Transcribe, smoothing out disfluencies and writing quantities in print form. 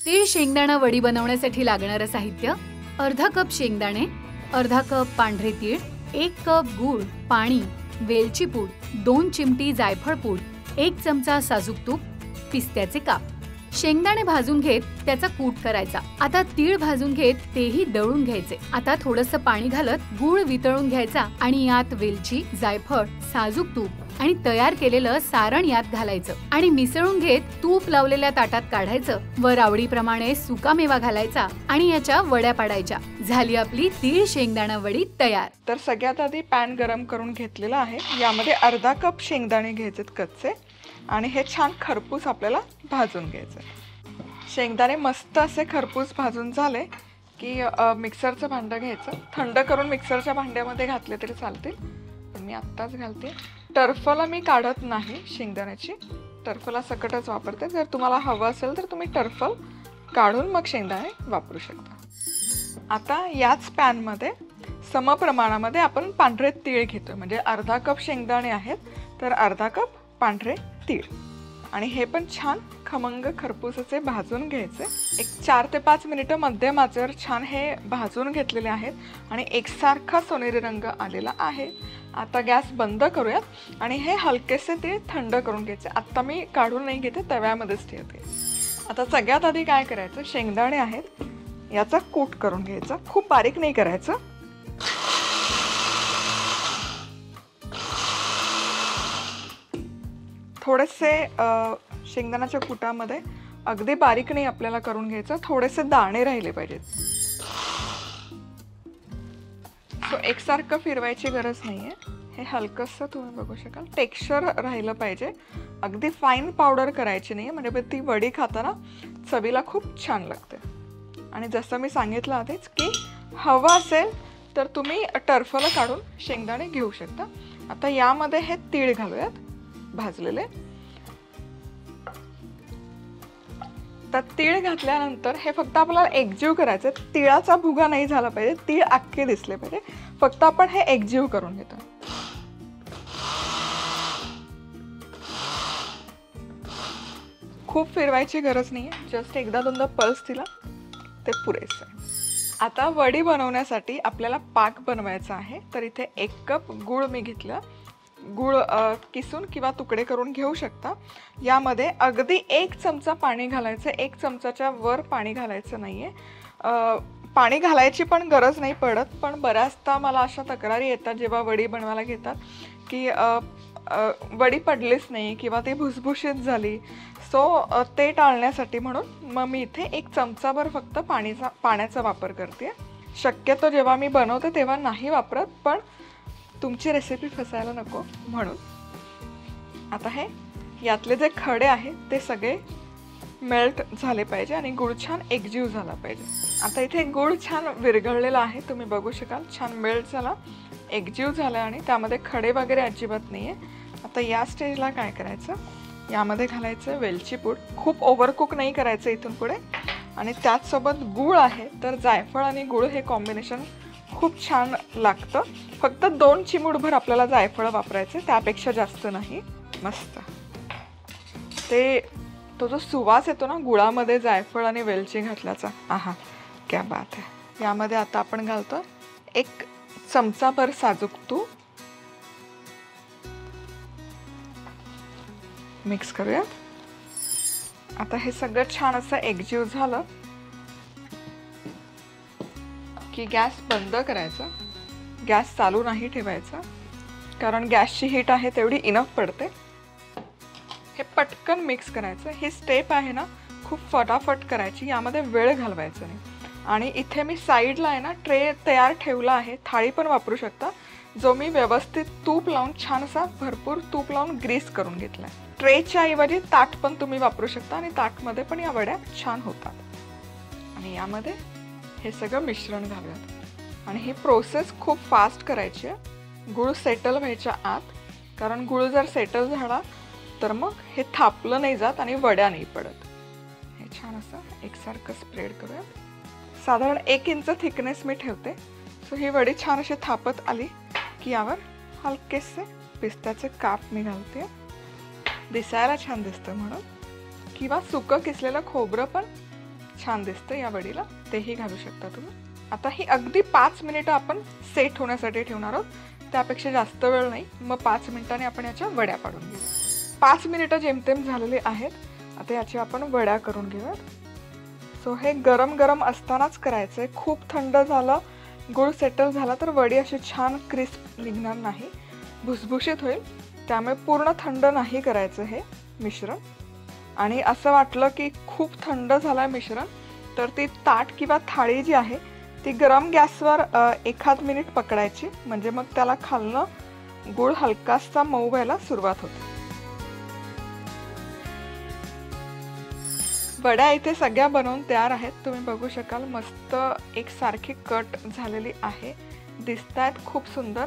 तीळ शेंगदाणा वडी बनवण्यासाठी लागणारं साहित्य: अर्धा कप शेंगदाणे, अर्धा कप पांढरे तीळ, 1 कप गूळ, पाणी, वेलची पूड, 2 चिमटी जायफळ पूड, 1 चमचा साजूक तूप, पिस्त्याचे काप. शेंगदाणे भाजून घेत त्याचा कूट करायचा. आता तीळ भाजून घेत तेही दळून घ्यायचे. आता थोडंसं पाणी घालत गूळ वितळून घ्यायचा आणि यात वेलची, जायफळ, साजूक तूप आणि तयार केलेलं सारण यात घालायचं आणि मिसळून घेत तूप लावलेल्या ताटात काढायचं. वर आवडीप्रमाणे सुकामेवा घालायचा आणि याच्या वड्या पाडायच्या. झाली आपली तीळ शेंगदाणा वडी तयार. तर सगळ्यात आधी पॅन गरम करून घेतलेला आहे. यामध्ये अर्धा कप शेंगदाणे घ्यायचेत कच्चे आणि हे छान खरपूस आपल्याला भाजून घ्यायचं. शेंगदाणे मस्त असे खरपूस भाजून झाले की मिक्सरचं भांडं घ्यायचं. थंड करून मिक्सरच्या भांड्यामध्ये घातले तरी चालतील, पण मी आत्ताच घालते. टर्फला मी काढत नाही शेंगदाण्याची, टर्फला सकटच वापरते. जर तुम्हाला हवं असेल तर तुम्ही टर्फल काढून मग शेंगदाणे वापरू शकता. आता याच पॅनमध्ये समप्रमाणामध्ये आपण पांढरे तीळ घेतोय. म्हणजे अर्धा कप शेंगदाणे आहेत तर अर्धा कप पांढरे तीळ आणि हे पण छान खमंग खरपूस असे भाजून घ्यायचे. एक 4 ते 5 मिनिटं मध्यम आचेवर छान हे भाजून घेतलेले आहेत आणि एकसारखा सोनेरी रंग आलेला आहे. आता गॅस बंद करूयात आणि हे हलकेसे तीळ थंड करून घ्यायचे. आत्ता मी काढून नाही घेते, तव्यामध्येच ठेवते. आता सगळ्यात आधी काय करायचं, शेंगदाणे आहेत याचा कूट करून घ्यायचा. खूप बारीक नाही करायचं. थोडेसे शेंगदाण्याच्या कुटामध्ये अगदी बारीक नाही आपल्याला करून घ्यायचं, थोडेसे दाणे राहिले पाहिजेत. सो एकसारखं फिरवायची गरज नाहीये. हे हलकंसं तुम्ही बघू शकाल टेक्स्चर राहिलं पाहिजे. अगदी फाईन पावडर करायची नाही, म्हणजे ती वडी खाताना चवीला खूप छान लागते. आणि जसं मी सांगितलं आधीच की हवं असेल तर तुम्ही टर्फलं काढून शेंगदाणे घेऊ शकता. आता यामध्ये हे तीळ घालूयात भाजलेले. तर तीळ घातल्यानंतर हे फक्त आपल्याला एकजीव करायचं. तिळाचा भुगा नाही झाला पाहिजे, तीळ अख्खे दिसले पाहिजे. फक्त आपण हे एकजीव करून घेतो. खूप फिरवायची गरज नाहीये, जस्ट एकदा दोनदा पल्स दिला ते पुरेसं आहे. आता वडी बनवण्यासाठी आपल्याला पाक बनवायचा आहे. तर इथे 1 कप गूळ मी घेतला. गूळ किसून किंवा तुकडे करून घेऊ शकता. यामध्ये अगदी 1 चमचा पाणी घालायचं. 1 चमचाच्या वर पाणी घालायचं नाहीये. पाणी घालायची पण गरज नाही पडत, पण बऱ्याचदा मला अशा तक्रारी येतात जेव्हा वडी बनवायला घेतात की वडी पडलीच नाही किंवा ती भुसभुशीत झाली. सो ते टाळण्यासाठी म्हणून मग मी इथे 1 चमचाभर फक्त पाण्याचा वापर करते. शक्यतो जेव्हा मी बनवते तेव्हा नाही वापरत, पण तुमची रेसिपी फसायला नको म्हणून. आता हे यातले जे खडे आहेत ते सगळे मेल्ट झाले पाहिजे आणि गूळ छान एकजीव झाला पाहिजे. आता इथे गूळ छान विरघळलेला आहे, तुम्ही बघू शकाल. छान मेल्ट झाला, एकजीव झाला आणि त्यामध्ये खडे वगैरे अजिबात नाही आहे. आता या स्टेजला काय करायचं, यामध्ये घालायचं वेलची पूड. खूप ओव्हरकुक नाही करायचं इथून पुढे. आणि त्याचसोबत गूळ आहे तर जायफळ आणि गूळ हे कॉम्बिनेशन खूप छान लागतं. फक्त 2 चिमूटभर आपल्याला जायफळ वापरायचे, त्यापेक्षा जास्त नाही. मस्त ते तो जो सुवास येतो ना गुळामध्ये जायफळ आणि वेलची घातल्याचा, आहा क्या बात आहे. यामध्ये आता आपण घालतो 1 चमचाभर साजूक तूप. मिक्स करूया. आता हे सगळं छान असं एकजीव झालं की गॅस बंद करायचा. गॅस चालू नाही ठेवायचा, कारण गॅसची हीट आहे तेवढी इनफ पडते. हे पटकन मिक्स करायचं. ही स्टेप आहे ना खूप फटाफट करायची, यामध्ये वेळ घालवायचा नाही. आणि इथे मी साईडला आहे ना ट्रे तयार ठेवला आहे, थाळी पण वापरू शकता, जो मी व्यवस्थित तूप लावून छान असा भरपूर तूप लावून ग्रीस करून घेतला. ट्रेच्या ऐवजी ताट पण तुम्ही वापरू शकता आणि ताटमध्ये पण या वड्या छान होतात. आणि यामध्ये हे सगळं मिश्रण घालूयात. आणि ही प्रोसेस खूप फास्ट करायची आहे गूळ सेटल व्हायच्या आत, कारण गूळ जर सेटल झाला तर मग हे थापलं नाही जात आणि वड्या नाही पडत. हे छान असं एकसारखं स्प्रेड करूया. साधारण 1 इंच थिकनेस मी ठेवते. सो ही वडी छान अशी थापत आली की यावर हलकेसे पिस्त्याचे काप मी घालते, दिसायला छान दिसतं म्हणून. किंवा सुकं किसलेलं खोबरं पण छान दिसतं या वडीला, तेही घालू शकता तुम्ही. आता ही अगदी 5 मिनिटं आपण सेट होण्यासाठी ठेवणार आहोत, त्यापेक्षा जास्त वेळ नाही. मग 5 मिनिटांनी आपण याच्या वड्या पाडून घेऊ. 5 मिनिटं जेमतेम झालेली आहेत. आता याची आपण वड्या करून घेऊयात. सो हे गरम गरम असतानाच करायचं आहे. खूप थंड झालं, गूळ सेटल झाला तर वडी अशी छान क्रिस्प निघणार नाही, भुसभुशीत होईल. त्यामुळे पूर्ण थंड नाही करायचं हे मिश्रण. आणि असं वाटलं की खूप थंड झालं मिश्रण तर ती ताट किंवा थाळी जी आहे ती गरम गॅसवर 1 मिनिट पकडायची, म्हणजे मग त्याला खालनं गूळ हलकासा मऊ व्हायला सुरुवात होते. वड्या इथे सगळ्या बनवून तयार आहेत. तुम्ही बघू शकाल मस्त एकसारखी कट झालेली आहे, दिसतायत खूप सुंदर.